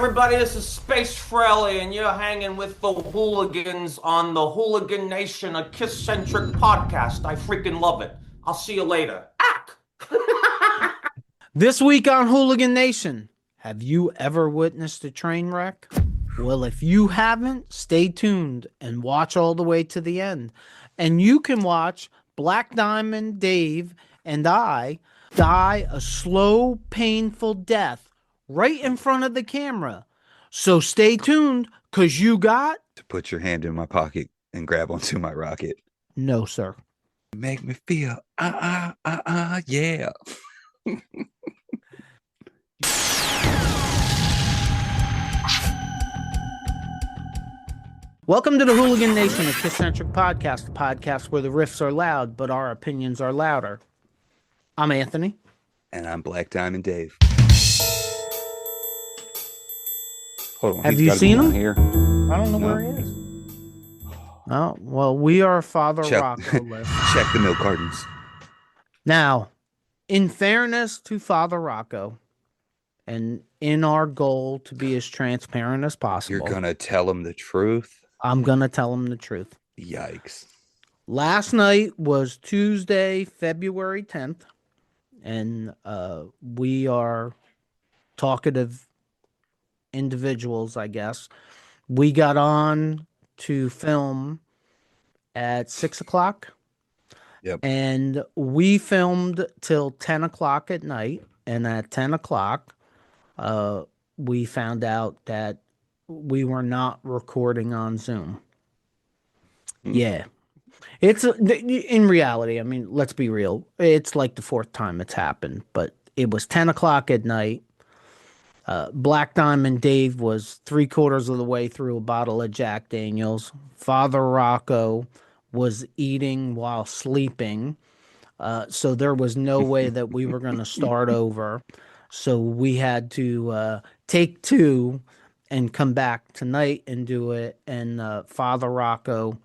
everybody, this is Space Frehley, and you're hanging with the Hooligans on the Hooligan Nation, a KISS-Centric podcast. I freaking love it. I'll see you later. Ack! This week on Hooligan Nation, have you ever witnessed a train wreck? Well, if you haven't, stay tuned and watch all the way to the end. And you can watch Black Diamond, Dave, and I die a slow, painful death right in front of the camera. So stay tuned, because you got to put your hand in my pocket and grab onto my rocket. No, sir. Make me feel, yeah. Welcome to the Hooligan Nation, a KISS-Centric Podcast, a podcast where the riffs are loud, but our opinions are louder. I'm Anthony. And I'm Black Diamond Dave. Hold on. Have you seen him? Here. I don't know where he is. Oh, well, we are Father Rocco list. Check the milk cartons. Now, in fairness to Father Rocco, and in our goal to be as transparent as possible, You're going to tell him the truth? I'm going to tell him the truth. Yikes. Last night was Tuesday, February 10th, and we are talkative individuals, I guess. We got on to film at 6 o'clock. Yep. And we filmed till 10 o'clock at night. And at 10 o'clock, we found out that we were not recording on Zoom. Yeah. It's in reality, I mean, let's be real. It's like the fourth time it's happened, but it was 10 o'clock at night. Black Diamond Dave was 3/4 of the way through a bottle of Jack Daniels. Father Rocco was eating while sleeping. So there was no way that we were going to start over. So we had to take two and come back tonight and do it. And Father Rocco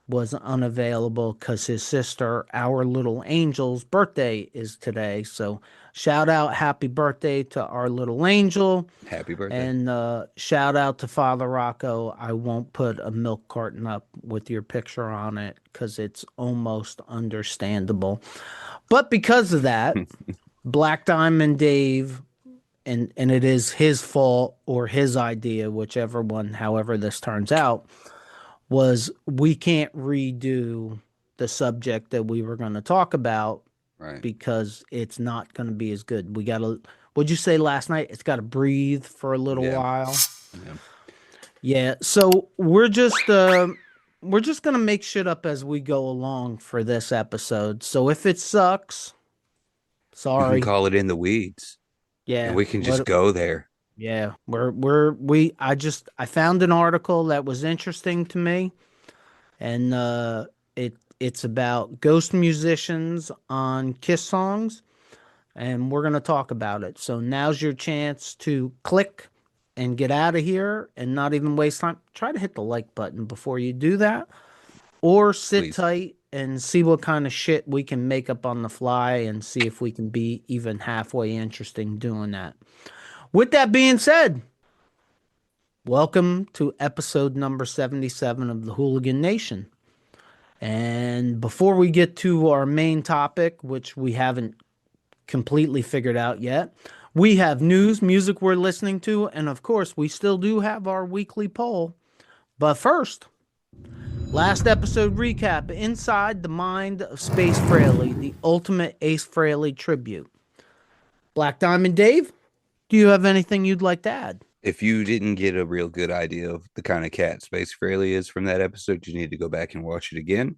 was unavailable because his sister, our little angel's birthday is today. So shout out, happy birthday to our little angel. Happy birthday. And shout out to Father Rocco. I won't put a milk carton up with your picture on it because it's almost understandable. But because of that, Black Diamond Dave, and it is his fault or his idea, whichever one, however this turns out, was we can't redo the subject that we were going to talk about, right, because it's not going to be as good. We got to, what'd you say last night? It's got to breathe for a little while. Yeah. So we're just going to make shit up as we go along for this episode. So if it sucks, sorry. We can call it In the Weeds. Yeah. And we can just go there. Yeah, I found an article that was interesting to me, and it's about ghost musicians on KISS songs, and we're gonna talk about it. So now's your chance to click and get out of here and not even waste time. Try to hit the like button before you do that, or sit tight and see what kind of shit we can make up on the fly and see if we can be even halfway interesting doing that. With that being said, welcome to episode number 77 of the Hooligan Nation. And before we get to our main topic, which we haven't completely figured out yet, we have news, music we're listening to, and of course, we still do have our weekly poll. But first, last episode recap, Inside the Mind of Space Frehley, the ultimate Ace Frehley tribute. Black Diamond Dave? Do you have anything you'd like to add? If you didn't get a real good idea of the kind of cat Space Frehley is from that episode, you need to go back and watch it again.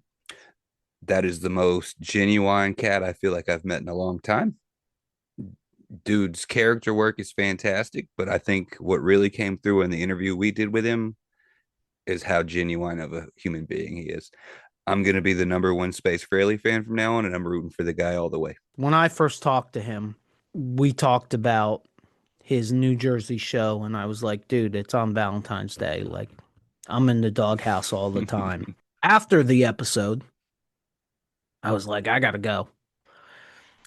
That is the most genuine cat I feel like I've met in a long time. Dude's character work is fantastic, but I think what really came through in the interview we did with him is how genuine of a human being he is. I'm going to be the number one Space Frehley fan from now on, and I'm rooting for the guy all the way. When I first talked to him, we talked about his New Jersey show, and I was like, dude, it's on Valentine's Day. Like, I'm in the doghouse all the time. After the episode, I was like, I gotta go.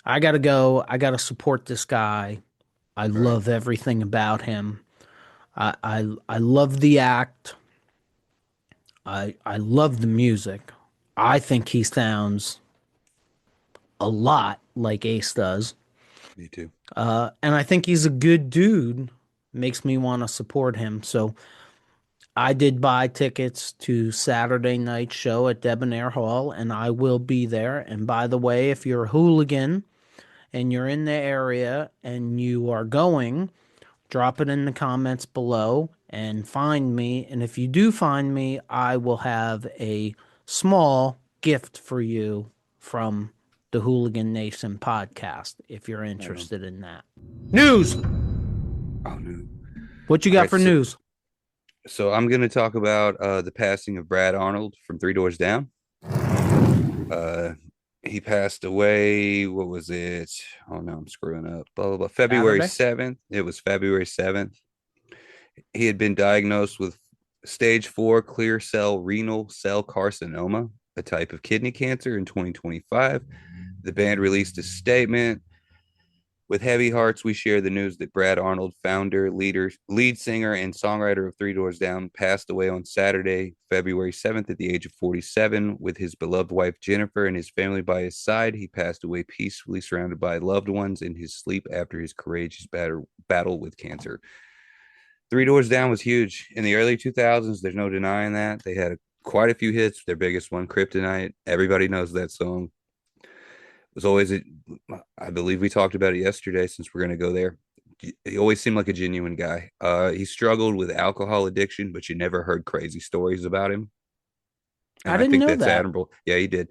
I gotta support this guy. I love everything about him. I love the act. I love the music. I think he sounds a lot like Ace does. Me too. And I think he's a good dude. Makes me want to support him. So I did buy tickets to Saturday night show at Debonair Hall, and I will be there. And by the way, if you're a hooligan and you're in the area and you are going, drop it in the comments below and find me. And if you do find me, I will have a small gift for you from the Hooligan Nation podcast if you're interested in that. News! Oh, no. What you got for news? So I'm going to talk about the passing of Brad Arnold from Three Doors Down. He passed away. What was it? Oh, no, I'm screwing up. Blah, blah, blah. February 7th. It was February 7th. He had been diagnosed with stage 4 clear cell renal cell carcinoma, a type of kidney cancer, in 2025. The band released a statement. With heavy hearts, we share the news that Brad Arnold, founder, lead singer, and songwriter of Three Doors Down, passed away on Saturday, February 7th, at the age of 47, with his beloved wife Jennifer and his family by his side. He passed away peacefully, surrounded by loved ones, in his sleep after his courageous battle with cancer. Three Doors Down was huge in the early 2000s. There's no denying that. They had quite a few hits. Their biggest one, Kryptonite. Everybody knows that song. Was always, I believe we talked about it yesterday, since we're going to go there. He always seemed like a genuine guy. He struggled with alcohol addiction, but you never heard crazy stories about him. And I didn't know that's that. admirable. Yeah, he did.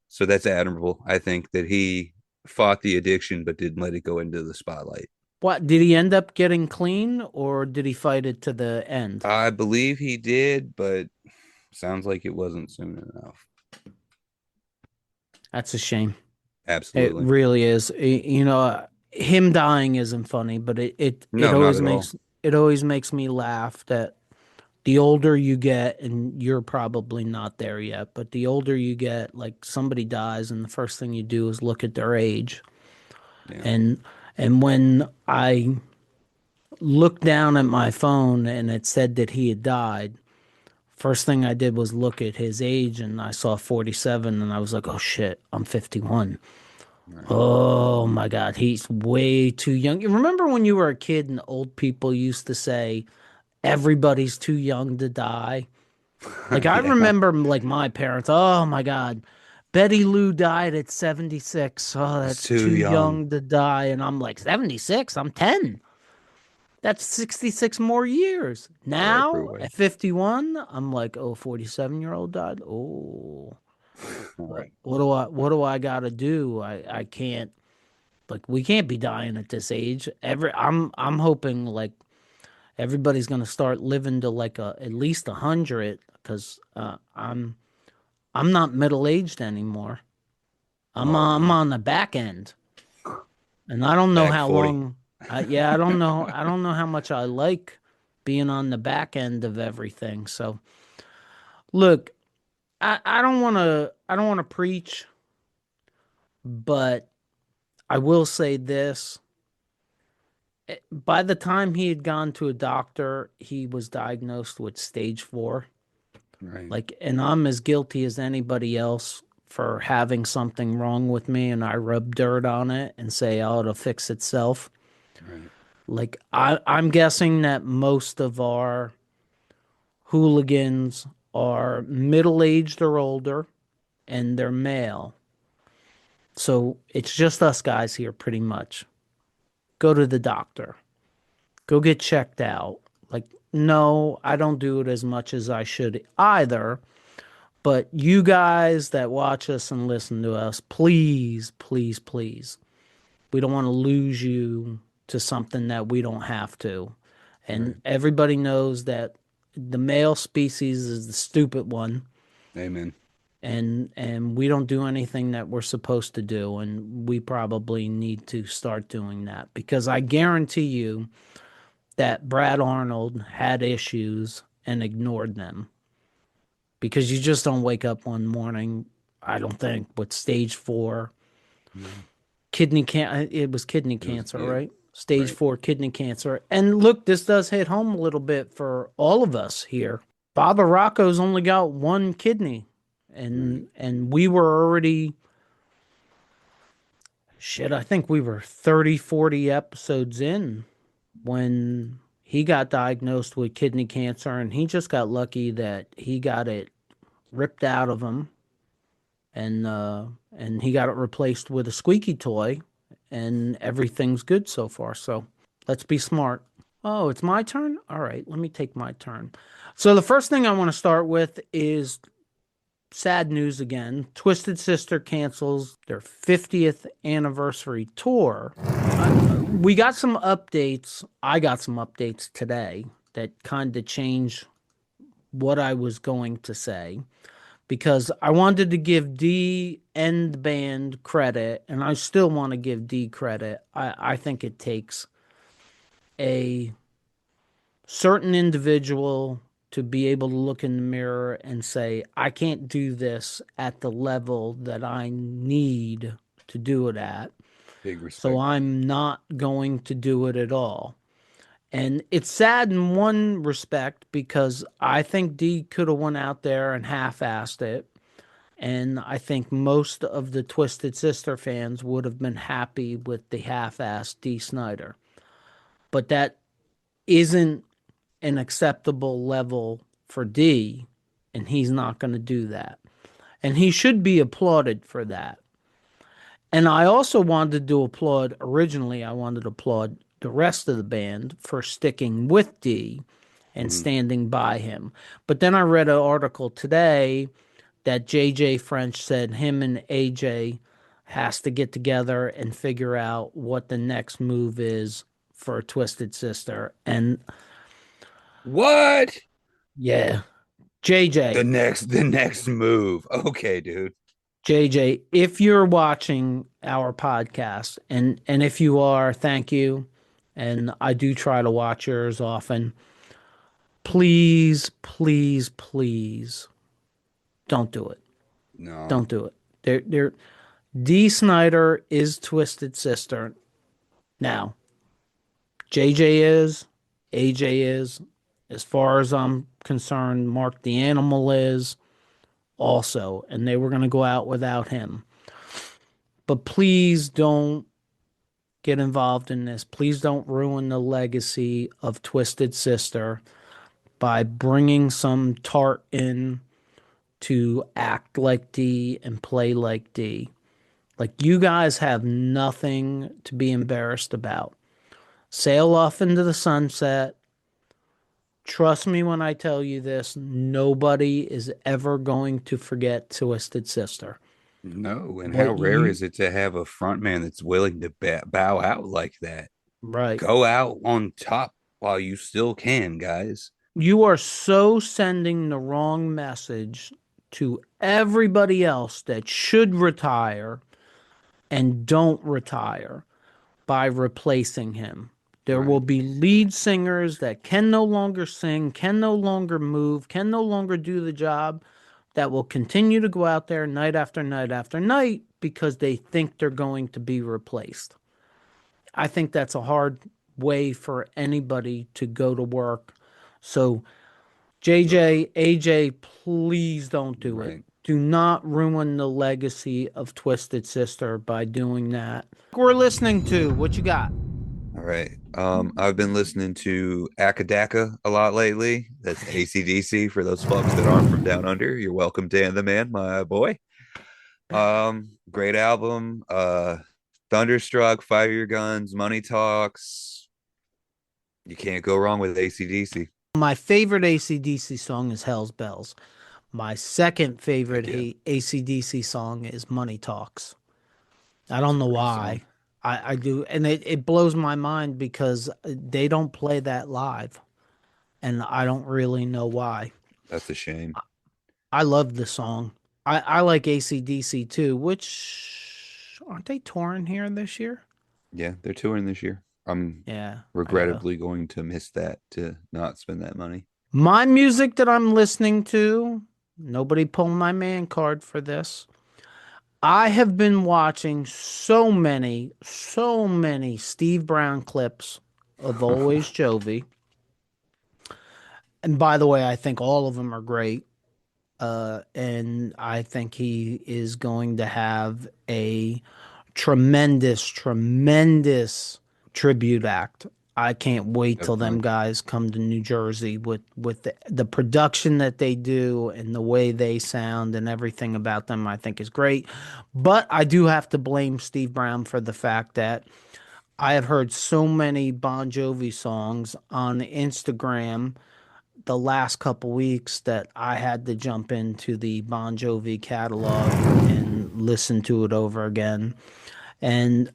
So that's admirable. I think that he fought the addiction, but didn't let it go into the spotlight. What, did he end up getting clean, or did he fight it to the end? I believe he did, but sounds like it wasn't soon enough. That's a shame. Absolutely. It really is. Him dying isn't funny, but it always makes me laugh that the older you get, and you're probably not there yet, but the older you get, like, somebody dies and the first thing you do is look at their age. Yeah. And when I looked down at my phone and it said that he had died, first thing I did was look at his age, and I saw 47, and I was like, oh shit, I'm 51. Right. Oh my God, he's way too young. You remember when you were a kid and old people used to say, everybody's too young to die? Like, I remember, like, my parents, oh my God, Betty Lou died at 76. Oh, that's too young to die. And I'm like, 76? I'm 10. That's 66 more years. Now, at 51, I'm like, oh, 47-year-old died? Oh. Right. What do I gotta do? I can't, like, we can't be dying at this age. I'm hoping, like, everybody's gonna start living to, like, at least 100, because I'm not middle aged anymore. I'm on the back end, and I don't know how 40. Long. I don't know. I don't know how much I like being on the back end of everything. So, look, I don't want to preach, but I will say this. By the time he had gone to a doctor, he was diagnosed with stage 4. Right. Like, and I'm as guilty as anybody else for having something wrong with me, and I rub dirt on it and say, oh, it'll fix itself. Right. Like, I'm guessing that most of our hooligans are middle-aged or older, and they're male. So it's just us guys here, pretty much. Go to the doctor. Go get checked out. Like, no, I don't do it as much as I should either. But you guys that watch us and listen to us, please, please, please. We don't want to lose you to something that we don't have to. And right. Everybody knows that the male species is the stupid one. Amen. And we don't do anything that we're supposed to do, and we probably need to start doing that, because I guarantee you that Brad Arnold had issues and ignored them, because you just don't wake up one morning, I don't think, with stage 4 kidney cancer, right? stage 4 kidney cancer. And look, this does hit home a little bit for all of us here. Baba Rocco's only got one kidney, and we were already, I think we were 30, 40 episodes in when he got diagnosed with kidney cancer, and he just got lucky that he got it ripped out of him, and he got it replaced with a squeaky toy, and everything's good so far. So let's be smart. Oh, it's my turn? All right, let me take my turn. So the first thing I want to start with is sad news again. Twisted Sister cancels their 50th anniversary tour. We got some updates. I got some updates today that kind of changed what I was going to say, because I wanted to give D and the band credit, and I still want to give D credit. I think it takes a certain individual to be able to look in the mirror and say, I can't do this at the level that I need to do it at. Big respect. So I'm not going to do it at all. And it's sad in one respect, because I think D could have went out there and half-assed it. And I think most of the Twisted Sister fans would have been happy with the half-assed D Snider. But that isn't an acceptable level for D, and he's not going to do that. And he should be applauded for that. And I also wanted to applaud, originally I wanted to applaud the rest of the band for sticking with D and standing by him. But then I read an article today that JJ French said him and AJ has to get together and figure out what the next move is for Twisted Sister. And what? Yeah. JJ. The next move. Okay, dude. JJ, if you're watching our podcast, and if you are, thank you. And I do try to watch yours often. Please, please, please don't do it. No. Don't do it. D Snider is Twisted Sister. Now, JJ is, AJ is, as far as I'm concerned, Mark the Animal is also, and they were going to go out without him. But please don't get involved in this. Please don't ruin the legacy of Twisted Sister by bringing some tart in to act like D and play like D. Like, you guys have nothing to be embarrassed about. Sail off into the sunset. Trust me when I tell you this, nobody is ever going to forget Twisted Sister. No, and how rare is it to have a frontman that's willing to bow out like that? Right. Go out on top while you still can, guys. You are so sending the wrong message to everybody else that should retire and don't retire by replacing him. There will be lead singers that can no longer sing, can no longer move, can no longer do the job, that will continue to go out there night after night after night because they think they're going to be replaced. I think that's a hard way for anybody to go to work. So, JJ, AJ, please don't do it. Do not ruin the legacy of Twisted Sister by doing that. We're listening to, what you got? All right. I've been listening to Akadaka a lot lately. That's AC/DC for those folks that aren't from down under. You're welcome, Dan the Man, my boy. Great album. Thunderstruck, 5 Year Guns, Money Talks. You can't go wrong with AC/DC. My favorite AC/DC song is Hell's Bells. My second favorite AC/DC song is Money Talks. I don't know why. I do, and it blows my mind because they don't play that live, and I don't really know why. That's a shame. I love the song. I like AC/DC too, which, aren't they touring here this year? Yeah, they're touring this year. I'm regrettably going to miss that, to not spend that money. My music that I'm listening to, nobody pull my man card for this. I have been watching so many Steve Brown clips of Always Jovie. And by the way, I think all of them are great. And I think he is going to have a tremendous tribute act. I can't wait till them Definitely. guys come to New Jersey with the production that they do and the way they sound and everything about them. I think is great. But I do have to blame Steve Brown for the fact that I have heard so many Bon Jovi songs on Instagram the last couple weeks that I had to jump into the Bon Jovi catalog and listen to it over again. And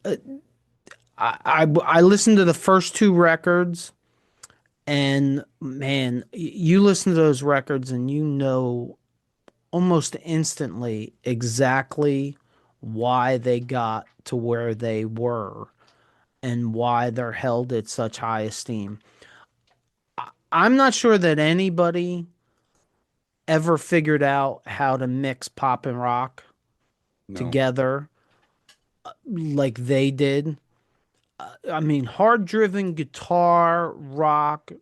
I listened to the first two records, and man, you listen to those records and you know almost instantly exactly why they got to where they were and why they're held at such high esteem. I'm not sure that anybody ever figured out how to mix pop and rock No. together like they did. I mean, hard driven guitar, rock,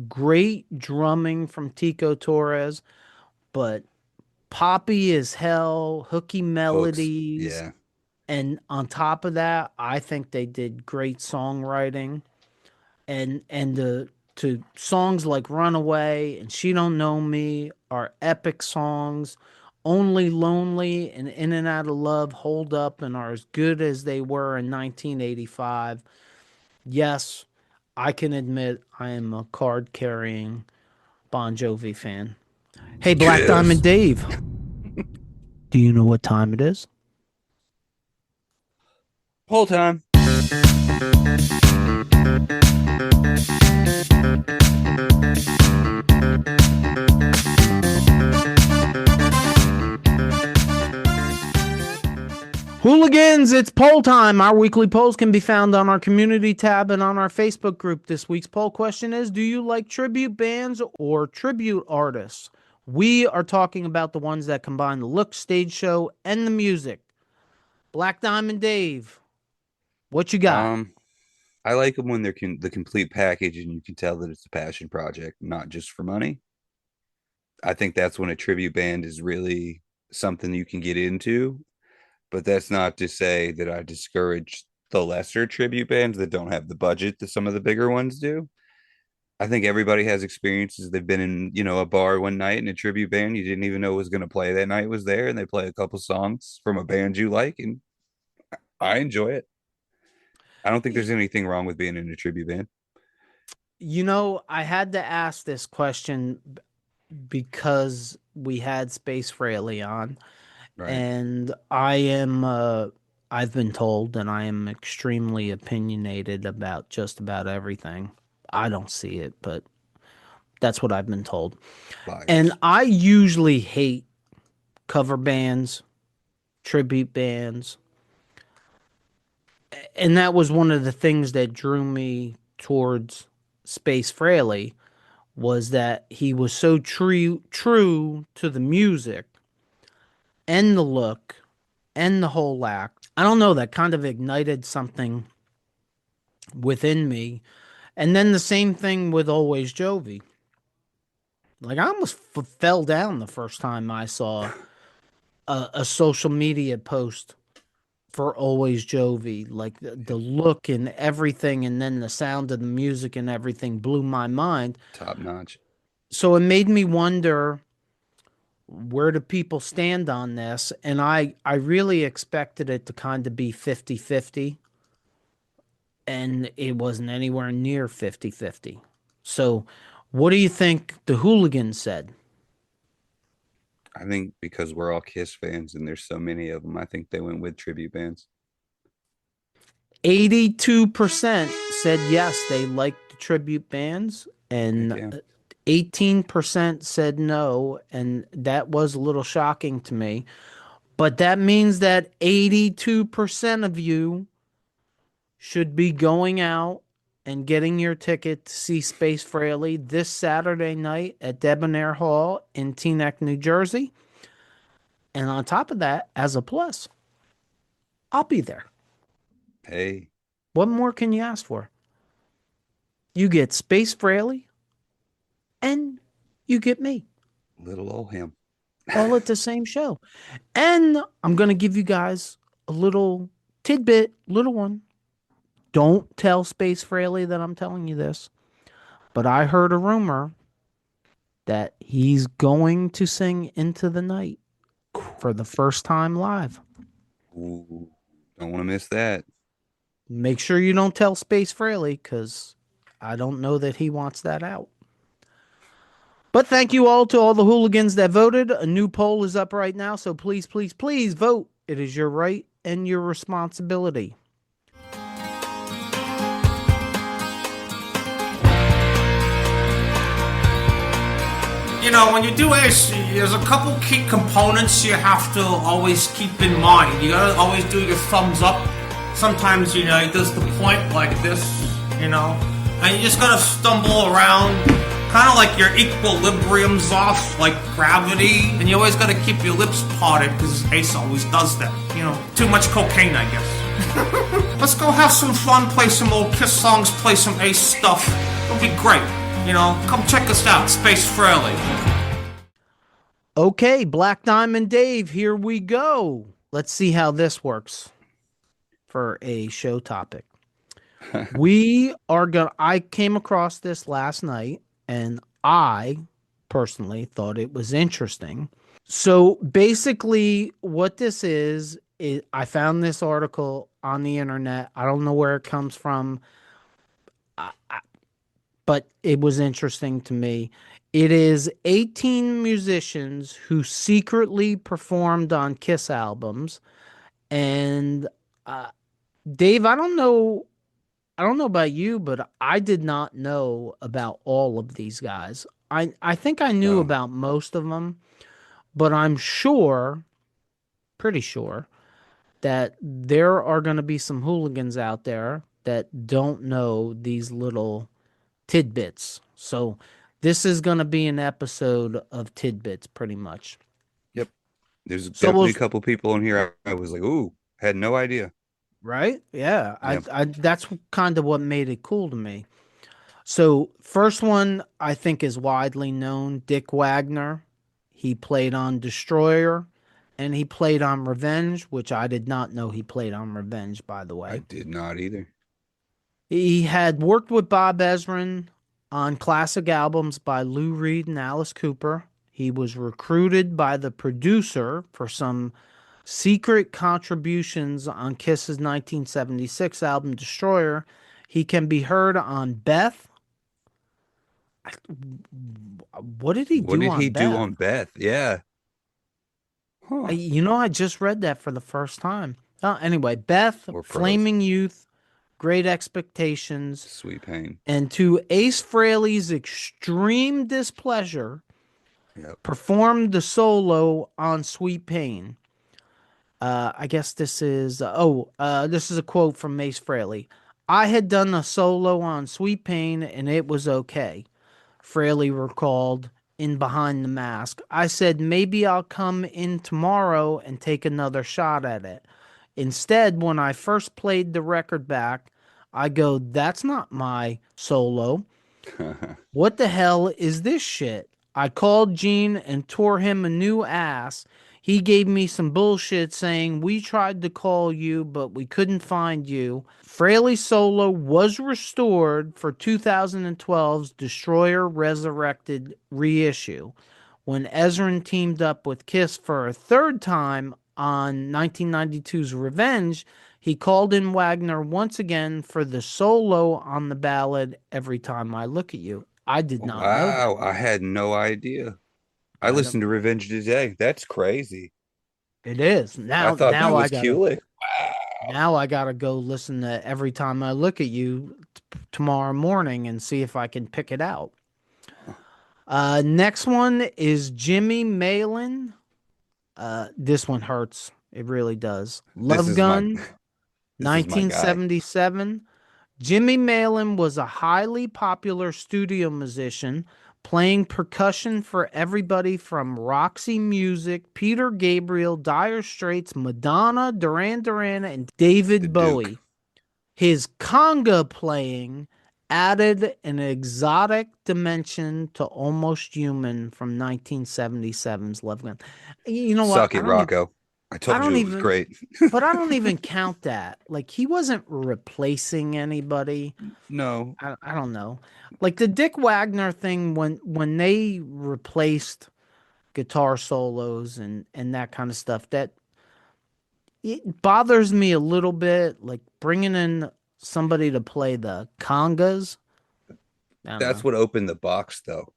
great drumming from Tico Torres, but poppy as hell, hooky Hooks. melodies. Yeah. And on top of that, I think they did great songwriting. And the to songs like Runaway and She Don't Know Me are epic songs. Only Lonely and In and Out of Love hold up and are as good as they were in 1985. Yes, I can admit I am a card carrying Bon Jovi fan. Hey, Black Kiss. Diamond Dave, do you know what time it is? Whole time. Hooligans, it's poll time. Our weekly polls can be found on our community tab and on our Facebook group. This week's poll question is, do you like tribute bands or tribute artists? We are talking about the ones that combine the look, stage show, and the music. Black Diamond Dave, what you got? I like them when they're the complete package and you can tell that it's a passion project, not just for money. I think that's when a tribute band is really something you can get into. But that's not to say that I discourage the lesser tribute bands that don't have the budget that some of the bigger ones do. I think everybody has experiences. They've been in, a bar one night and a tribute band you didn't even know was going to play that night was there, and they play a couple songs from a band you like, and I enjoy it. I don't think there's anything wrong with being in a tribute band. I had to ask this question because we had Space Frehley on. Right. And I've been told that I am extremely opinionated about just about everything. I don't see it, but that's what I've been told. Liars. And I usually hate cover bands, tribute bands. And that was one of the things that drew me towards Space Frehley, was that he was so true to the music and the look and the whole act. I don't know, that kind of ignited something within me. And then the same thing with Always Jovie. Like, I almost fell down the first time I saw a social media post for Always Jovie. Like, the look and everything, and then the sound of the music and everything blew my mind. Top notch. So it made me wonder, where do people stand on this? And I really expected it to kind of be 50-50, and it wasn't anywhere near 50-50. So what do you think the Hooligans said? I think because we're all KISS fans and there's so many of them, I think they went with tribute bands. 82% said yes, they liked the tribute bands, and 18% said no, and that was a little shocking to me. But that means that 82% of you should be going out and getting your ticket to see Space Frehley this Saturday night at Debonair Hall in Teaneck, New Jersey. And on top of that, as a plus, I'll be there. Hey, What more can you ask for? You get Space Frehley and you get me little old him. all at the same show. And I'm going to give you guys a little tidbit, little one. Don't tell Space Frehley that I'm telling you this, but I heard a rumor that he's going to sing Into the Night for the first time live. Ooh, don't want to miss that. Make sure you don't tell Space Frehley, because I don't know that he wants that out. But thank you all to all the hooligans that voted. A new poll is up right now, so please, please, please vote. It is your right and your responsibility. You know, when you do AC, there's a couple key components you have to always keep in mind. You gotta always do your thumbs up. Sometimes, you know, it does the point like this, you know, and you just gotta stumble around, kind of like your equilibrium's off, like gravity, and you always gotta keep your lips parted, because Ace always does that. You know, too much cocaine, I guess. Let's go have some fun, play some old KISS songs, play some Ace stuff. It'll be great. You know, come check us out, Space Frehley. Okay, Black Diamond Dave, here we go. Let's see how this works for a show topic. I came across this last night, and I personally thought it was interesting. So basically what this is I found this article on the internet. I don't know where it comes from, but it was interesting to me. It is 18 musicians who secretly performed on KISS albums. And Dave, I don't know about you, but I did not know about all of these guys. I think I knew about most of them, but I'm pretty sure, that there are going to be some hooligans out there that don't know these little tidbits. So this is going to be an episode of tidbits, pretty much. Yep. There's definitely a couple people in here I was like, ooh, had no idea. Right? Yeah. Yep. I that's kind of what made it cool to me. So first one I think is widely known, Dick Wagner. He played on Destroyer and he played on Revenge, which I did not know he played on Revenge, by the way. I did not either. He had worked with Bob Ezrin on classic albums by Lou Reed and Alice Cooper. He was recruited by the producer for some secret contributions on KISS's 1976 album Destroyer. He can be heard on Beth. What did he do on Beth? What did he do on Beth? Yeah. Huh. I just read that for the first time. Anyway, Beth, Flaming Youth, Great Expectations, Sweet Pain, and to Ace Frehley's extreme displeasure, performed the solo on Sweet Pain. I guess this is this is a quote from Ace Frehley. I had done a solo on Sweet Pain and it was okay. Frehley recalled in Behind the Mask. I said maybe I'll come in tomorrow and take another shot at it. Instead, when I first played the record back, I go, that's not my solo. What the hell is this shit? I called Gene and tore him a new ass. He gave me some bullshit saying, we tried to call you, but we couldn't find you. Frehley's solo was restored for 2012's Destroyer Resurrected reissue. When Ezrin teamed up with KISS for a third time on 1992's Revenge, he called in Wagner once again for the solo on the ballad Every Time I Look at You. I did not know that. Wow, I had no idea. I listened to Revenge today. That's crazy. It is. Now, I thought that was Kulik. Wow. Now I gotta go listen to Every Time I Look at You tomorrow morning and see if I can pick it out. Next one is Jimmy Malin. This one hurts. It really does. Love Gun, 1977. Jimmy Malin was a highly popular studio musician, playing percussion for everybody from Roxy Music, Peter Gabriel, Dire Straits, Madonna, Duran Duran, and The David Duke. Bowie. His conga playing added an exotic dimension to Almost Human from 1977's Love Gun. You know what? Suck it, Rocco. I I told don't you it was even, great. but I don't even count that. Like he wasn't replacing anybody. No, I don't know. Like the Dick Wagner thing when they replaced guitar solos and that kind of stuff, that it bothers me a little bit. Like bringing in somebody to play the congas. I don't that's know. what opened the box, though,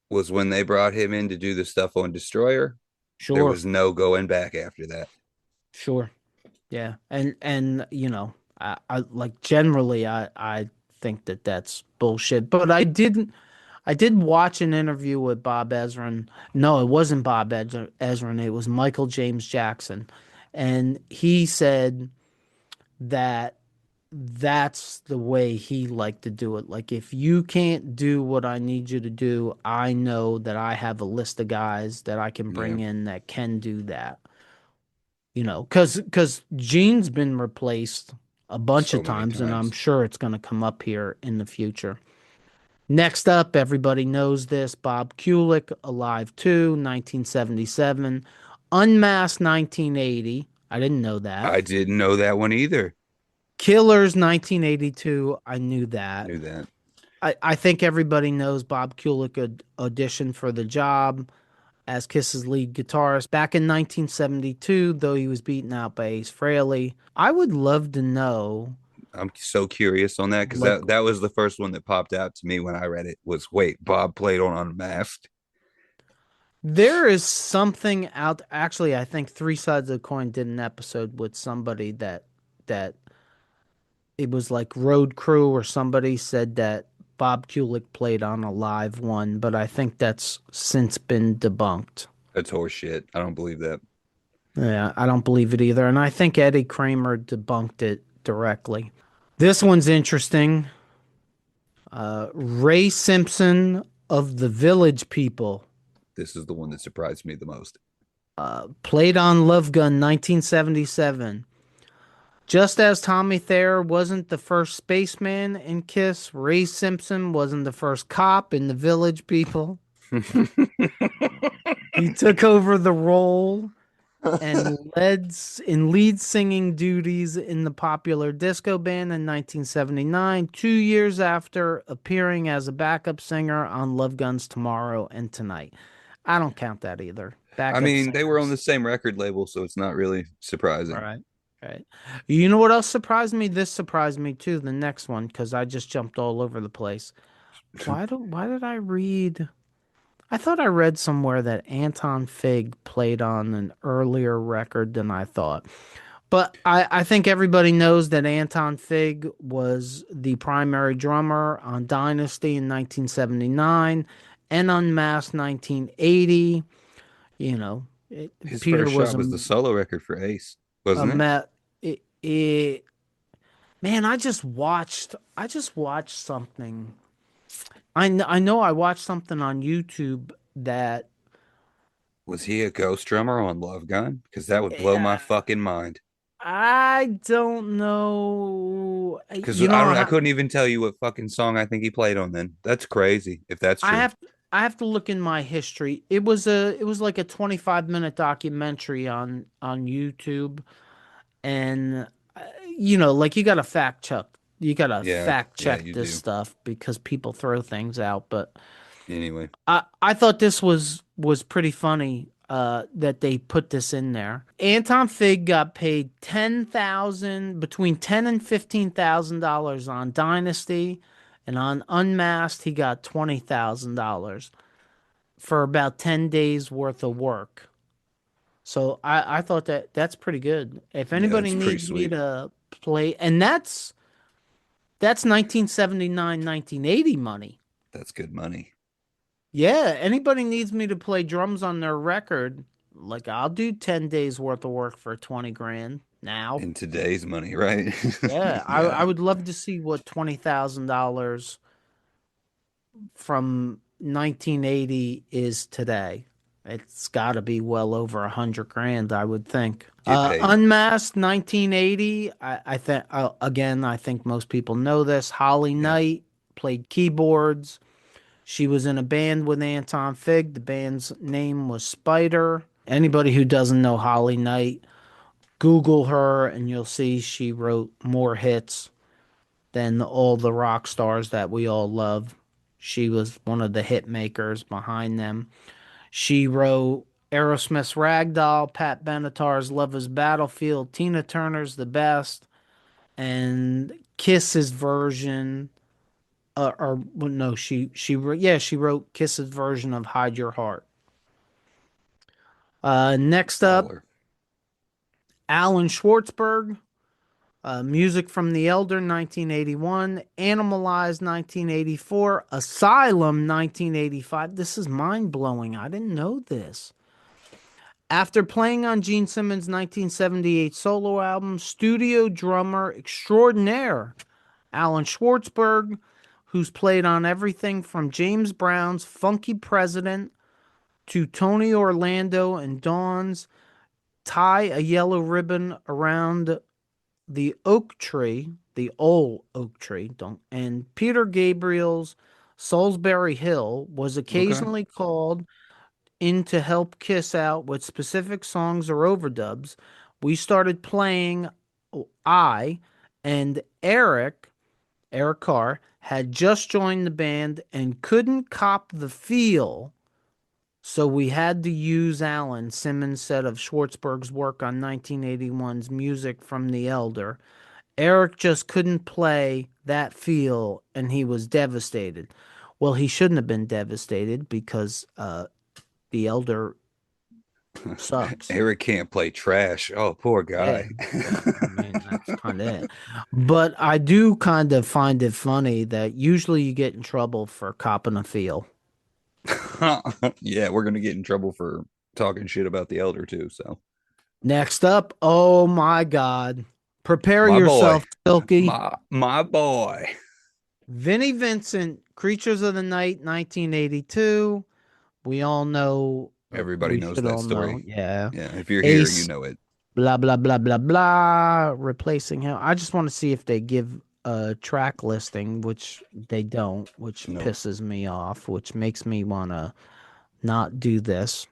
was when they brought him in to do the stuff on Destroyer. There Sure, was no going back after that. sure, yeah, and you know, I like generally I think that that's bullshit. But I did watch an interview with Bob Ezrin. No, it wasn't Bob Ezrin. It was Michael James Jackson, and he said that that's the way he liked to do it. Like, if you can't do what I need you to do, I know that I have a list of guys that I can Yeah, bring in that can do that. You know, because Gene's been replaced a bunch so of many times, and I'm times. sure it's going to come up here in the future. Next up, everybody knows this, Bob Kulick, Alive 2, 1977, Unmasked 1980. I didn't know that. I didn't know that one either. Killers 1982. I knew that. Knew that. I think everybody knows Bob Kulick auditioned for the job as Kiss's lead guitarist back in 1972, though he was beaten out by Ace Frehley. I would love to know, I'm so curious on that because like, that was the first one that popped out to me when I read it. Was wait, Bob played on Unmasked. there is something out. Actually, I think Three Sides of the Coin did an episode with somebody that it was like Road Crew or somebody said that Bob Kulick played on a live one, but I think that's since been debunked. That's horseshit. I don't believe that. Yeah, I don't believe it either. And I think Eddie Kramer debunked it directly. This one's interesting. Ray Simpson of the Village People This is the one that surprised me the most. played on Love Gun 1977. Just as Tommy Thayer wasn't the first spaceman in Kiss, Ray Simpson wasn't the first cop in the Village People. He took over the role and lead singing duties in the popular disco band in 1979, 2 years after appearing as a backup singer on Love Guns Tomorrow and Tonight. I don't count that either. I Backup mean, they were on singers. the same record label, so it's not really All surprising. right. Right. You know what else surprised me? This surprised me too, the next one, because I just jumped all over the place. Why did I read? I thought I read somewhere that Anton Fig played on an earlier record than I thought. But I think everybody knows that Anton Fig was the primary drummer on Dynasty in 1979 and Unmasked 1980. You know, His Peter first was shot was the solo record for Ace, a wasn't it? met. It, man, I just watched something. I know I watched something on YouTube that Was he a ghost drummer on Love Gun? Because that would blow my uh, fucking mind. I don't know. Because You know, I couldn't even tell you what fucking song I think he played on. Then that's crazy. If that's I true, have I have to look in my history. It was like a 25-minute documentary on YouTube, and you know, like you got to yeah, fact yeah, check you this do. stuff because people throw things out, but Anyway, I thought this was pretty funny that they put this in there. Anton Fig got paid 10,000 between 10 and $15,000 on Dynasty, and on Unmasked he got $20,000 for about 10 days worth of work. So I thought that that's pretty good. If yeah, anybody that's pretty needs me sweet. to play, and that's 1979, 1980 money. That's good money Yeah, anybody needs me to play drums on their record, like I'll do 10 days worth of work for 20 grand now. in today's money, right? Yeah, Yeah, I would love to see what $20,000 from 1980 is today? It's got to be well over 100 grand, I would think. Get paid. Unmasked 1980. I think again. I think most people know this. Holly Yeah. Knight played keyboards. She was in a band with Anton Fig. The band's name was Spider. Anybody who doesn't know Holly Knight, Google her and you'll see she wrote more hits than all the rock stars that we all love. She was one of the hit makers behind them. She wrote Aerosmith's Ragdoll, Pat Benatar's Love is Battlefield, Tina Turner's The Best, and Kiss's version. Or well, no, she wrote Kiss's version of Hide Your Heart. Next up, Baller. Alan Schwartzberg. Music from the Elder, 1981. Animalized, 1984. Asylum, 1985. This is mind blowing. I didn't know this. After playing on Gene Simmons' 1978 solo album, studio drummer extraordinaire Alan Schwartzberg, who's played on everything from James Brown's Funky President to Tony Orlando and Dawn's Tie a Yellow Ribbon Around the Oak Tree, the old oak tree, don't, and Peter Gabriel's Salisbury Hill, was Okay. occasionally called in to help Kiss out with specific songs or overdubs. We started playing. I and Eric Carr, had just joined the band and couldn't cop the feel, so we had to use Alan. Simmons said of Schwartzberg's work on 1981's Music from the Elder. Eric just couldn't play that feel, and he was devastated. Well, he shouldn't have been devastated because the Elder sucks. Eric can't play trash. Oh, poor Yeah, guy. yeah. I mean, that's kind of it. But I do kind of find it funny that usually you get in trouble for copping a feel. Yeah, we're gonna get in trouble for talking shit about the elder too. So Next up, oh my God. Prepare my boy, yourself, Silky. my boy. Vinnie Vincent, Creatures of the Night, 1982. We all know, Everybody we knows should that all know. story. Yeah. Yeah, if you're here, you Ace, know it. blah, blah, blah, blah, blah, replacing him. I just want to see if they give a track listing, which they don't, which No, pisses me off, which makes me want to not do this.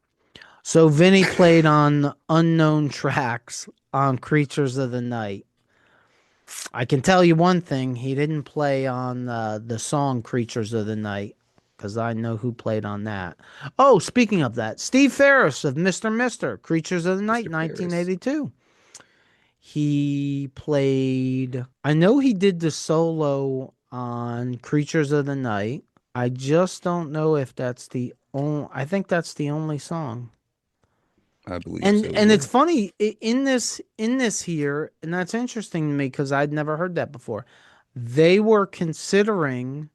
So Vinny played on unknown tracks on Creatures of the Night. I can tell you one thing, he didn't play on the song Creatures of the Night because I know who played on that. Oh, speaking of that, Steve Ferris of Mr. Creatures of the Night, Mr. Ferris. 1982. He played, I know he did the solo on Creatures of the Night. I just don't know if that's the only, I think that's the only song. I believe And so. and Yeah. it's funny in this here, and that's interesting to me because I'd never heard that before. They were considering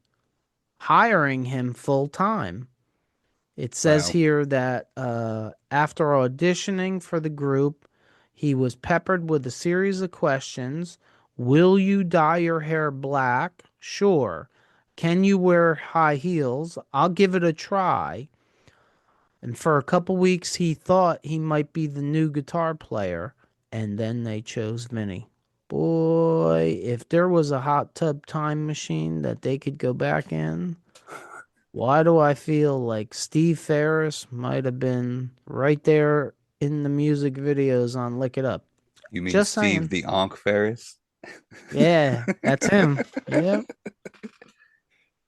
hiring him full time. It says Wow. here that after auditioning for the group, he was peppered with a series of questions. Will you dye your hair black? Sure. Can you wear high heels? I'll give it a try. And for a couple weeks, he thought he might be the new guitar player. And then they chose Vinny. Boy, if there was a hot tub time machine that they could go back in, why do I feel like Steve Ferris might have been right there in the music videos on Lick It Up? You mean Just Steve saying. the Ankh Ferris? Yeah, that's him. Yep.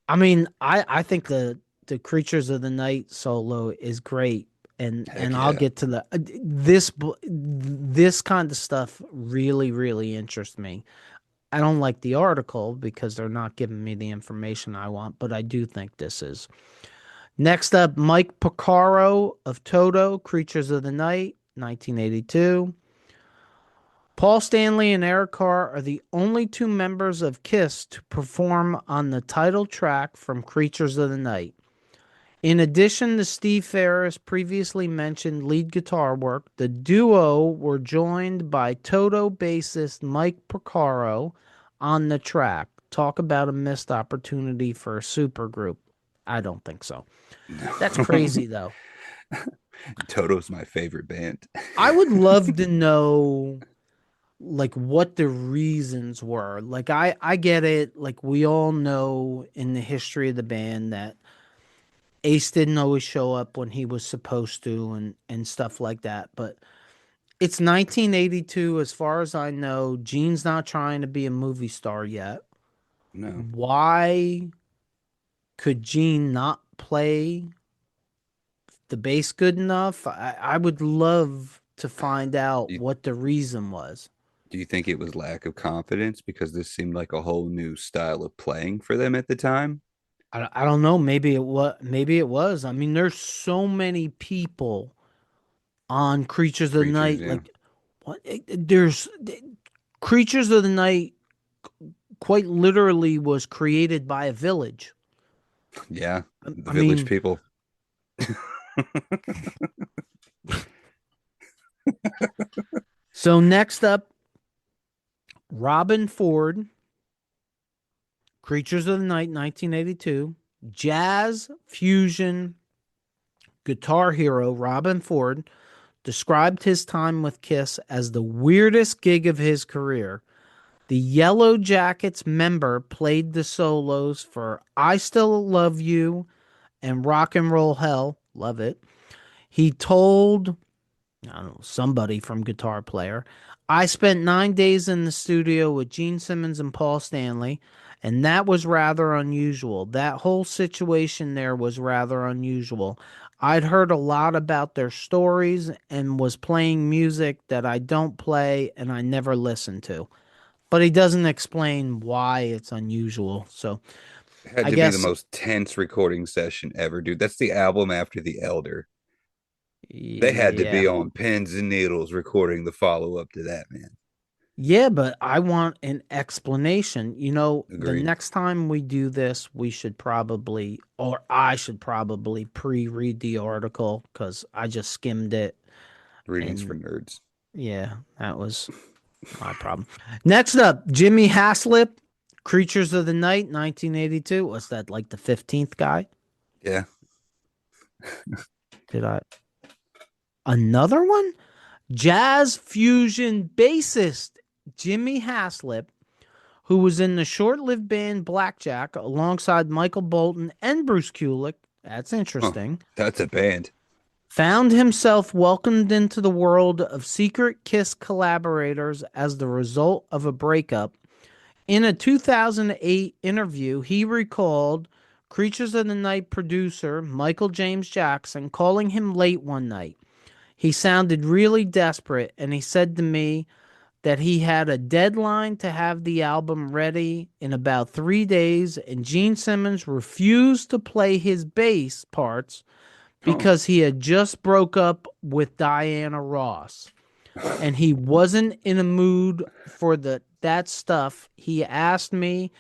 I mean, I think the Creatures of the Night solo is great, and Heck I'll yeah. get to the this kind of stuff really interests me. I don't like the article because they're not giving me the information I want, but I do think this is. Next up, Mike Porcaro of Toto, Creatures of the Night, 1982. Paul Stanley and Eric Carr are the only two members of KISS to perform on the title track from Creatures of the Night. In addition to Steve Ferris' previously mentioned lead guitar work, the duo were joined by Toto bassist Mike Porcaro on the track. Talk about a missed opportunity for a supergroup. I don't think so. No. That's crazy though. Toto's my favorite band. I would love to know like what the reasons were. Like I get it. Like we all know in the history of the band that Ace didn't always show up when he was supposed to and stuff like that. But it's 1982 as far as I know. Gene's not trying to be a movie star yet. No. Why could Gene not play the bass good enough? I would love to find out You, what the reason was. do you think it was lack of confidence because this seemed like a whole new style of playing for them at the time? I don't know. Maybe it was. Maybe it was. I mean, there's so many people on Creatures of the Creatures, Night. yeah. Like, what? There's Creatures of the Night. Quite literally, was created by a village. Yeah. The I village mean, people. so next up, Robin Ford, Creatures of the Night, 1982, jazz fusion guitar hero Robin Ford described his time with Kiss as the weirdest gig of his career. The Yellow Jackets member played the solos for I Still Love You and Rock and Roll Hell. Love it. He told, I don't know, somebody from Guitar Player, I spent 9 days in the studio with Gene Simmons and Paul Stanley, and that was rather unusual. That whole situation there was rather unusual. I'd heard a lot about their stories and was playing music that I don't play and I never listened to. But he doesn't explain why it's unusual. So It had I to be the guess, most tense recording session ever, dude. That's the album after The Elder. They had to yeah. be on pins and needles recording the follow up to that, man. Yeah, but I want an explanation. You know, the Agreed. next time we do this, we should probably, or I should probably pre-read the article because I just skimmed it. Readings for And nerds. yeah, that was my problem. Next up, Jimmy Haslip, Creatures of the Night, 1982. Was that like the 15th guy? Yeah. Did I? Another one? Jazz fusion bassist Jimmy Haslip, who was in the short-lived band Blackjack alongside Michael Bolton and Bruce Kulick. That's Huh. interesting. That's a band. Found himself welcomed into the world of secret KISS collaborators as the result of a breakup. In a 2008 interview, he recalled Creatures of the Night producer Michael James Jackson calling him late one night. He sounded really desperate, and he said to me that he had a deadline to have the album ready in about 3 days, and Gene Simmons refused to play his bass parts Huh. because he had just broke up with Diana Ross, and he wasn't in a mood for that stuff. He asked me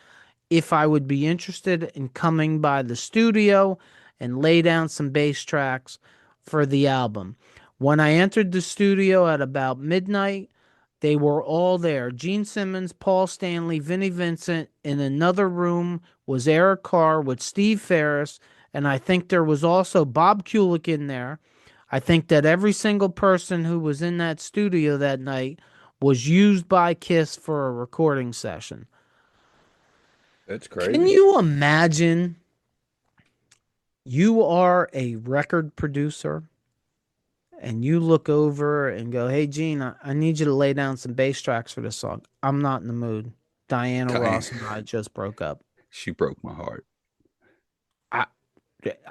if I would be interested in coming by the studio and lay down some bass tracks for the album. When I entered the studio at about midnight, they were all there. Gene Simmons, Paul Stanley, Vinnie Vincent. In another room was Eric Carr with Steve Ferris, and I think there was also Bob Kulick in there. I think that every single person who was in that studio that night was used by KISS for a recording session. That's Can crazy. you imagine you are a record producer and you look over and go, hey, Gene, I need you to lay down some bass tracks for this song. I'm not in the mood. Diana Ross and I just broke up. She broke my heart.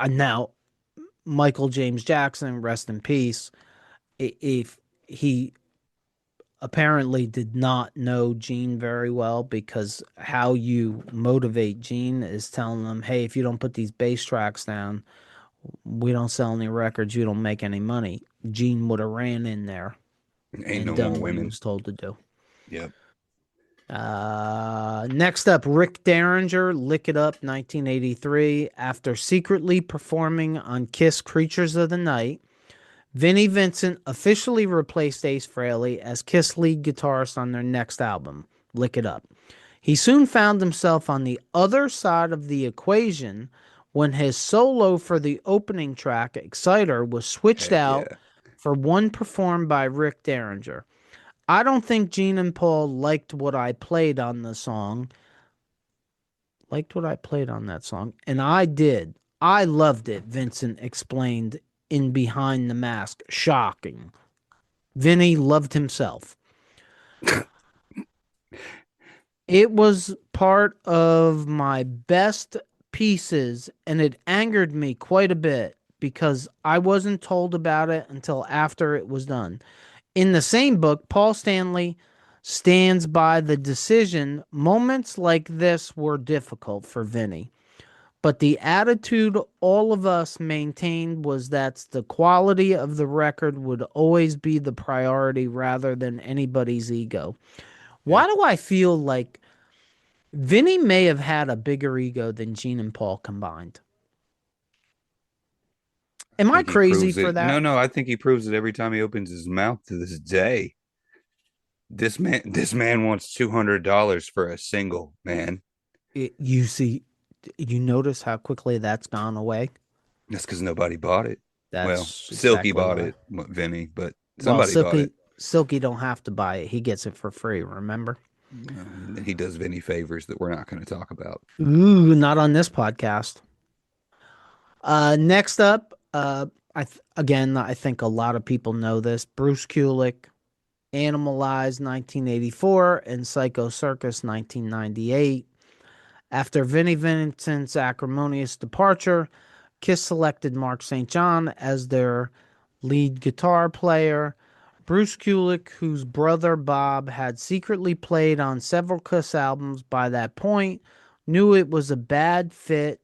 Now, Michael James Jackson, rest in peace, if he apparently did not know Gene very well, because how you motivate Gene is telling him, hey, if you don't put these bass tracks down, we don't sell any records, you don't make any money. Gene would have ran in there Ain't and no done more what he women. was told to do. Yep. Next up, Rick Derringer, Lick It Up, 1983. After secretly performing on KISS Creatures of the Night, Vinnie Vincent officially replaced Ace Frehley as KISS lead guitarist on their next album, Lick It Up. He soon found himself on the other side of the equation when his solo for the opening track, Exciter, was switched Heck out yeah. for one performed by Rick Derringer. I don't think Gene and Paul liked what I played on the song. Liked what I played on that song. And I did. I loved it, Vincent explained in Behind the Mask. Shocking. Vinny loved himself. It was part of my best pieces, and it angered me quite a bit because I wasn't told about it until after it was done. In the same book, Paul Stanley stands by the decision. Moments like this were difficult for Vinny, but the attitude all of us maintained was that the quality of the record would always be the priority rather than anybody's ego. Yeah. Why do I feel like Vinny may have had a bigger ego than Gene and Paul combined? Am I think he crazy proves for it. that? No, I think he proves it every time he opens his mouth to this day. This man wants $200 for a single, man. You see, you notice how quickly that's gone away? That's because nobody bought it. Well, That's Silky exactly bought why. it, Vinny, but Well, somebody bought it. Silky don't have to buy it. He gets it for free, remember? He does Vinny favors that we're not going to talk about. Ooh, not on this podcast. Next up, I think a lot of people know this. Bruce Kulick, Animalized 1984 and Psycho Circus 1998. After Vinnie Vincent's acrimonious departure, KISS selected Mark St. John as their lead guitar player. Bruce Kulick, whose brother Bob had secretly played on several KISS albums by that point, knew it was a bad fit.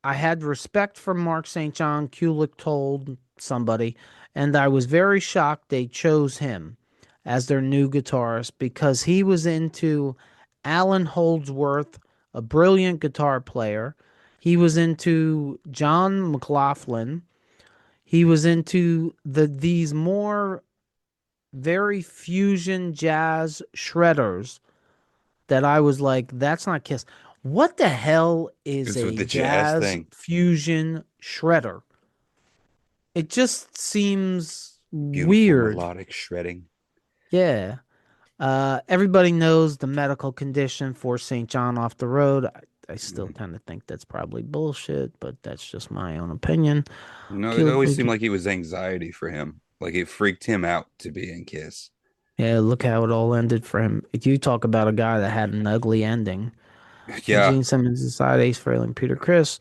I had respect for Mark St. John, Kulick told somebody, and I was very shocked they chose him as their new guitarist because he was into Alan Holdsworth, a brilliant guitar player. He was into John McLaughlin. He was into these more very fusion jazz shredders that I was like, that's not KISS. What the hell is It's with a the jazz jazz thing. fusion shredder? It just seems Beautiful weird. melodic shredding. Yeah. Everybody knows the medical condition for St. John off the road. I still kind of think that's probably bullshit, but that's just my own opinion. No, it always seemed like it was anxiety for him. Like it freaked him out to be in KISS. Yeah, look how it all ended for him. You talk about a guy that had an ugly ending. Yeah, Gene Simmons inside Ace Frehley and Peter Criss.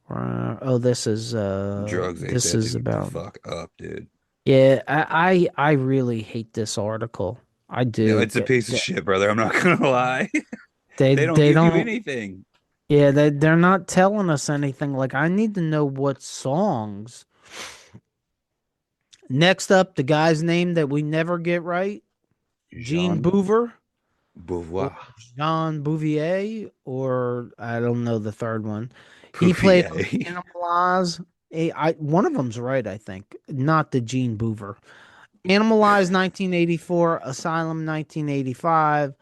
This is drugs ate this that is dude the about. fuck up, dude. Yeah, I really hate this article. I No, do. it's a piece of shit, brother. I'm not gonna lie. They don't They give you don't. anything. Yeah, they're not telling us anything. Like, I need to know what songs. Next up, the guy's name that we never get right, Gene Jean Bouvier or Beauvoir. Jean Bouvier, or I don't know the third one. He played on Bouvier. Animalize. One of them's right, I think. Not the Gene Bouvier. Animalize 1984, Asylum 1985.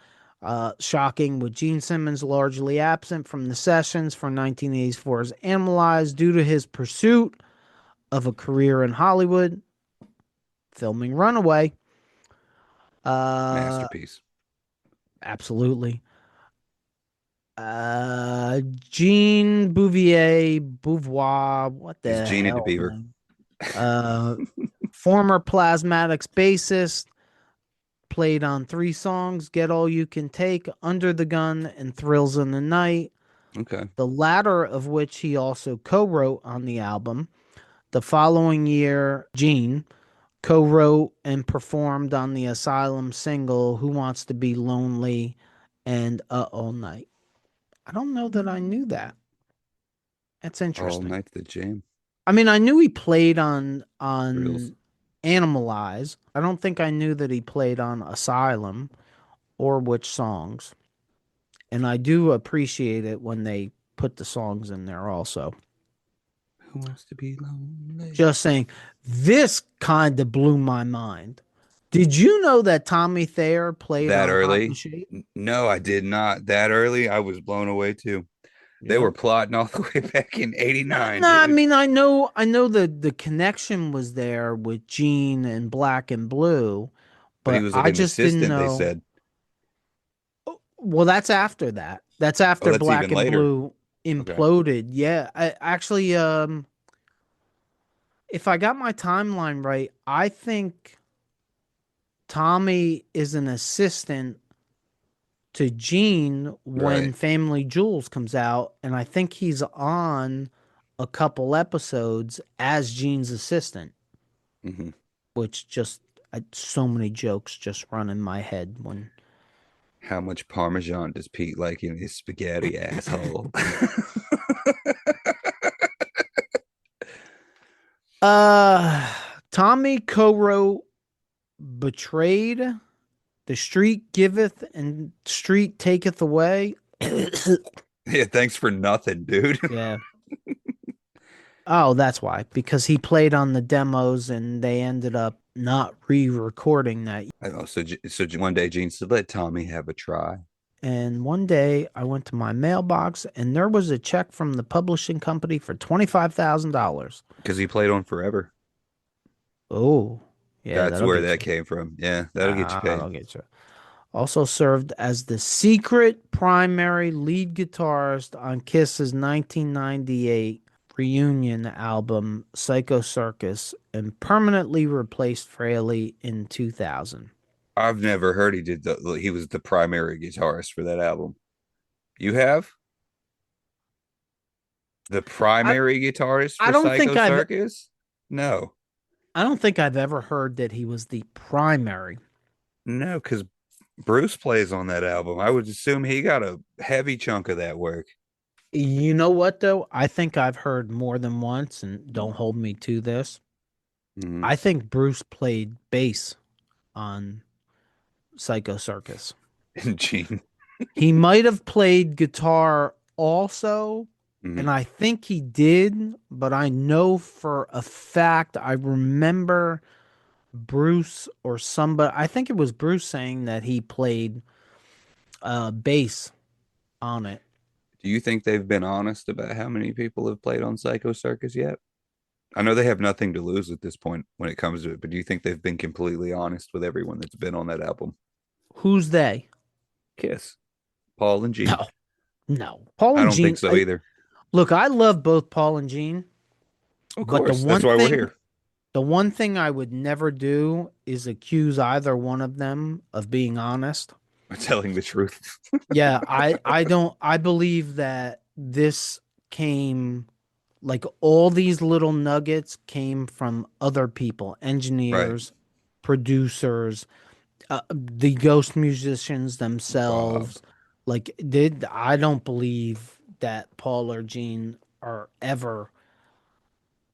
Shocking, with Gene Simmons largely absent from the sessions for 1984's Animalize due to his pursuit of a career in Hollywood, filming Runaway. Masterpiece. Absolutely. Jean Beauvoir, what Is the Gina hell, DeBeaver. man? Former Plasmatics bassist, played on 3 songs: Get All You Can Take, Under the Gun, and Thrills in the Night. Okay. The latter of which he also co-wrote on the album. The following year, Gene co-wrote and performed on the Asylum single Who Wants to Be Lonely and All Night. I don't know that I knew that. That's All interesting. night the jam. I mean, I knew he played on Thrills. Animalize. I don't think I knew that he played on Asylum or which songs. And I do appreciate it when they put the songs in there also. Who wants to be lonely? Just saying, this kind of blew my mind. Did you know that Tommy Thayer played That on Hot early? and Shade? No, I did not. That early, I was blown away too. They were plotting all the way back in '89. No, I mean I know the connection was there with Gene and Black and Blue, but he but was I an just didn't assistant. They know. said, Well, that's after that. That's "Oh, after that's Black even and later." Blue Okay. imploded. Yeah, I actually if I got my timeline right, I think Tommy is an assistant to Gene when Right. Family Jewels comes out, and I think he's on a couple episodes as Gene's assistant, Hmm. which just so many jokes just run in my head when. How much Parmesan does Pete like in his spaghetti asshole? Uh, Tommy co-wrote "Betrayed," "The Street Giveth," and "Street Taketh Away." Yeah, thanks for nothing, dude. Yeah. Oh, that's why. Because he played on the demos and they ended up not re-recording that. I know. So one day Gene said, "Let Tommy have a try." And one day I went to my mailbox and there was a check from the publishing company for $25,000. Because he played on Forever. Oh, yeah, That's that'll where get that you. came from. Yeah, that'll get you paid. That'll get you. Also served as the secret primary lead guitarist on Kiss's 1998 reunion album Psycho Circus and permanently replaced Frehley in 2000. I've never heard he was the primary guitarist for that album. You have the I primary guitarist I for don't think Psycho I've Circus? No, I don't think I've ever heard that he was the primary. no, because Bruce plays on that album. I would assume he got a heavy chunk of that work. You know what though? I think I've heard more than once, and don't hold me to this. Mhm. I think Bruce played bass on Psycho Circus. And Gene, He might have played guitar also, mhm. and I think he did, but I know for a fact I remember Bruce or somebody, I think it was Bruce saying that he played bass on it. Do you think they've been honest about how many people have played on Psycho Circus yet? I know they have nothing to lose at this point when it comes to it, but do you think they've been completely honest with everyone that's been on that album? Who's they? Kiss, Paul and Gene. No, no. Paul I and don't think Gene. so either. Look, I love both Paul and Gene, Of but course, that's why we're here. the one thing I would never do is accuse either one of them of being honest. We're telling the truth. Yeah, I don't I believe that this came like all these little nuggets came from other people, Right. engineers, producers, the ghost musicians Bob. themselves. Like did I don't believe that Paul or Gene are ever.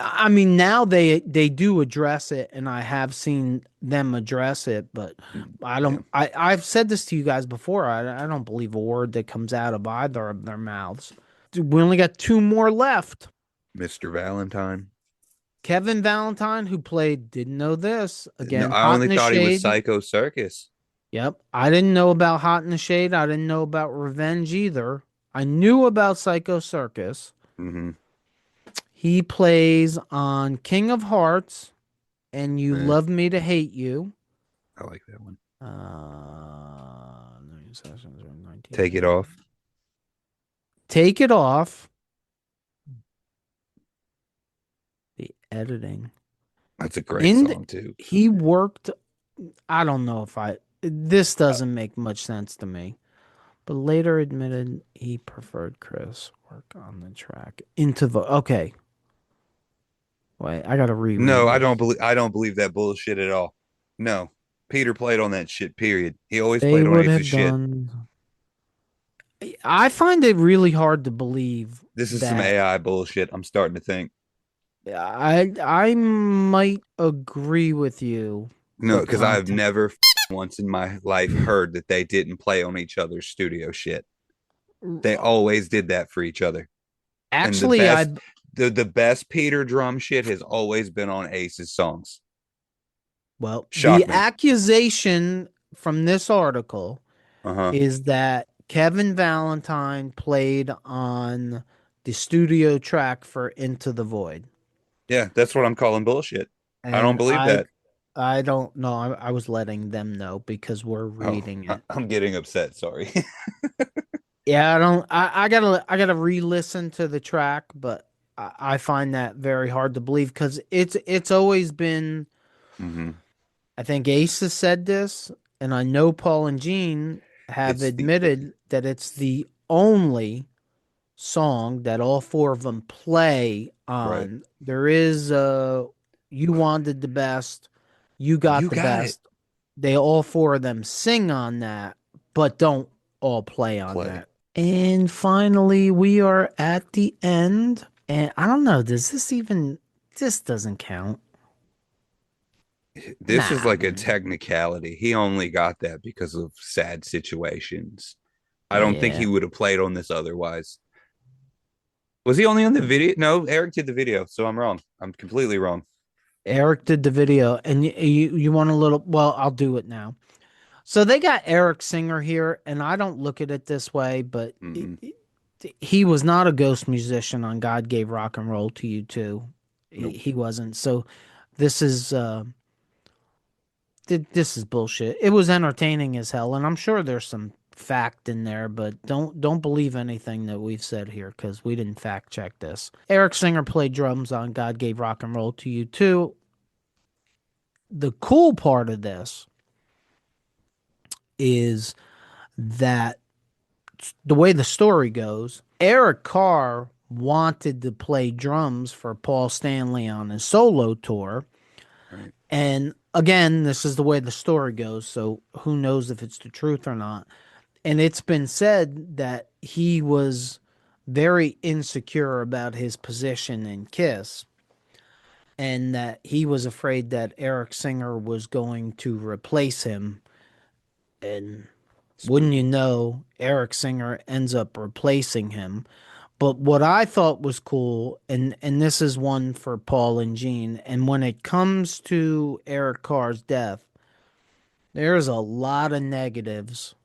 I mean, now they do address it, and I have seen them address it, but I Yeah. don't. I've said this to you guys before. I don't believe a word that comes out of either of their mouths. Dude, we only got two more left. Mr. Valentine. Kevin Valentine, who played, didn't know this No, again. I Hot only in the thought he was Shade. Psycho Circus. Yep, I didn't know about Hot in the Shade. I didn't know about Revenge either. I knew about Psycho Circus. Mm-hmm. He plays on King of Hearts and You Yeah, Love Me to Hate You. I like that one. 9 sessions or 19. Take It Off. Take It Off. The editing. That's a great song too. He worked. I don't know if this doesn't make much sense to me, but later admitted he preferred Criss work on the track. Okay. Wait, I gotta reread No, this. I don't believe that bullshit at all. No. Peter played on that shit, period. He always They played on would Ace of have Shit. done. I find it really hard to believe This is some that AI bullshit. I'm starting to think. I might agree with you. No, The because I've content. never once in my life heard that they didn't play on each other's studio shit. They always did that for each other. Actually, And the best Peter drum shit has always been on Ace's songs. well, Shock the me. accusation from this article Uh-huh. is that Kevin Valentine played on the studio track for Into the Void. Yeah, that's what I'm calling bullshit. I don't And believe that. I don't know. I was letting them know because we're Oh, reading it. I'm getting upset. Sorry. Yeah, I don't. I gotta re-listen to the track, but I find that very hard to believe because it's always been. hmm I think Ace has said this, and I know Paul and Gene have It's the admitted that it's the only song that all four of them play right. on. There is You Wanted the Best, You Got You the got it. Best. They all four of them sing on that, but don't all play on Play. that. And finally, we are at the end. And I don't know, does this even, this doesn't count. This is Nah, like a man. technicality. He only got that because of sad situations. I don't think he Yeah. would have played on this otherwise. Was he only on the video? No, Eric did the video, so I'm wrong. I'm completely wrong. Eric did the video, and you want a little, well, I'll do it now. So they got Eric Singer here, and I don't look at it this way, but Mm-mm. he was not a ghost musician on God Gave Rock and Roll to You Too. He, Nope. he wasn't. So this is this is bullshit. It was entertaining as hell, and I'm sure there's some fact in there, but don't believe anything that we've said here because we didn't fact check this. Eric Singer played drums on God Gave Rock and Roll to You Too. The cool part of this is that the way the story goes, Eric Carr wanted to play drums for Paul Stanley on his solo tour. Right. And again, this is the way the story goes, so who knows if it's the truth or not. And it's been said that he was very insecure about his position in Kiss and that he was afraid that Eric Singer was going to replace him. And wouldn't you Spooky. know, Eric Singer ends up replacing him. But what I thought was cool, and this is one for Paul and Gene, and when it comes to Eric Carr's death, there's a lot of negatives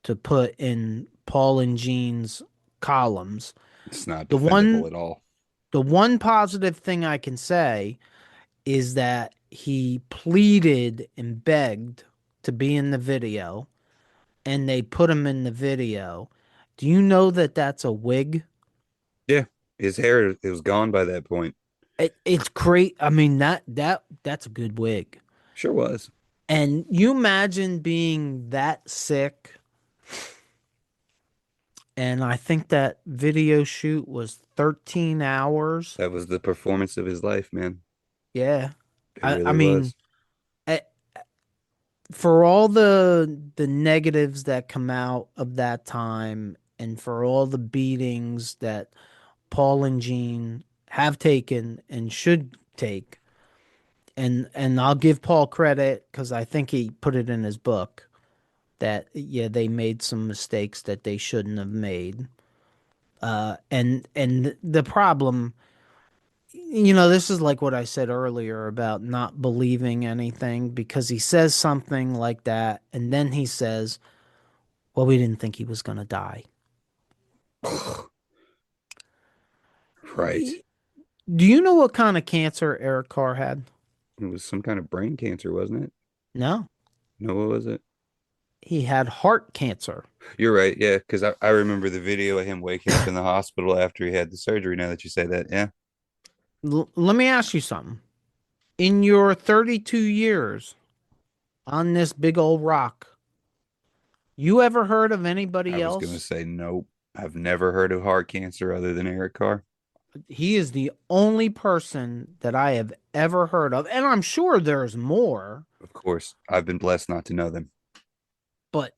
to put in Paul and Gene's columns. It's not The defendable one at all. the one positive thing I can say is that he pleaded and begged to be in the video, and they put him in the video. Do you know that that's a wig? Yeah. His hair it was gone by that point. It's great. I mean that's a good wig. Sure was. And you imagine being that sick. And I think that video shoot was 13 hours. That was the performance of his life, man. Yeah. It I really mean, was. eh, for all the negatives that come out of that time and for all the beatings that Paul and Gene have taken and should take, and I'll give Paul credit because I think he put it in his book that yeah they made some mistakes that they shouldn't have made. And the problem, this is like what I said earlier about not believing anything because he says something like that, and then he says, "Well, we didn't think he was going to die." Right. Do you know what kind of cancer Eric Carr had? It was some kind of brain cancer, wasn't it? No, No, what was it? he had heart cancer. You're right. Yeah, because I remember the video of him waking up in the hospital after he had the surgery. Now that you say that, yeah. Let me ask you something. In your 32 years on this big old rock, you ever heard of I anybody was gonna else? say nope. I've never heard of heart cancer other than Eric Carr. He is the only person that I have ever heard of, and I'm sure there's more, Of course, I've been blessed not to know them. but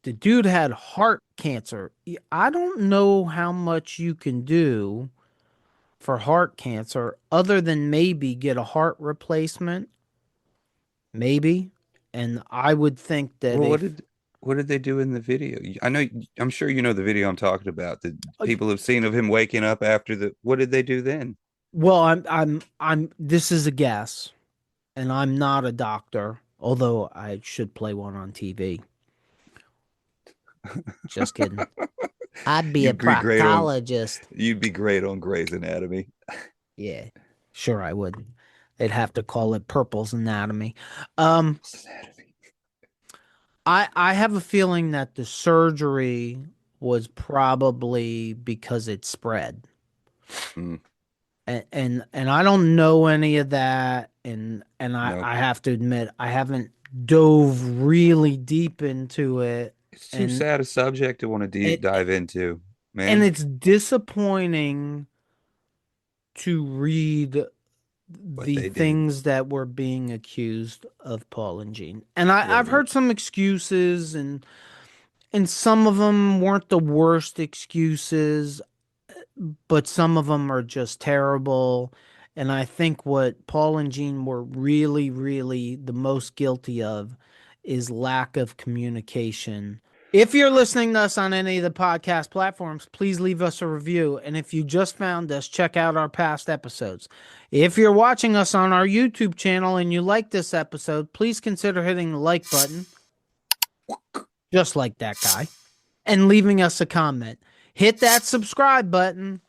the dude had heart cancer. I don't know how much you can do for heart cancer other than maybe get a heart replacement, maybe. And I would think that Well, if what did they do in the video? I know I'm sure you know the video I'm talking about. The uh, people have seen of him waking up after the. What did they do then? well, I'm this is a guess, and I'm not a doctor, although I should play one on TV. Just kidding. I'd be a You'd be great on proctologist. you'd be great on Grey's Anatomy. Yeah, sure I would. They'd have to call it Purple's Anatomy. Um, Anatomy. I have a feeling that the surgery was probably because it spread. Mm, And I don't know any of that, and no, I have to admit I haven't dove really deep into it, it's too and sad a subject to want to deep it dive into, and man. it's disappointing to read What the they did. things that were being accused of Paul and Jean. And Right, I've right. heard some excuses, and some of them weren't the worst excuses, but some of them are just terrible. And I think what Paul and Jean were really, really the most guilty of is lack of communication. If you're listening to us on any of the podcast platforms, please leave us a review. And if you just found us, check out our past episodes. If you're watching us on our YouTube channel and you like this episode, please consider hitting the like button, just like that guy, and leaving us a comment. Hit that subscribe button,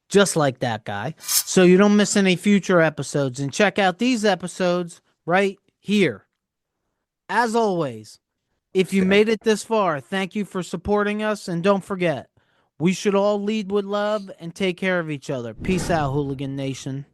just like that guy, so you don't miss any future episodes. And check out these episodes right here. As always, if you Yeah. made it this far, thank you for supporting us. And don't forget, we should all lead with love and take care of each other. Peace out, Hooligan Nation.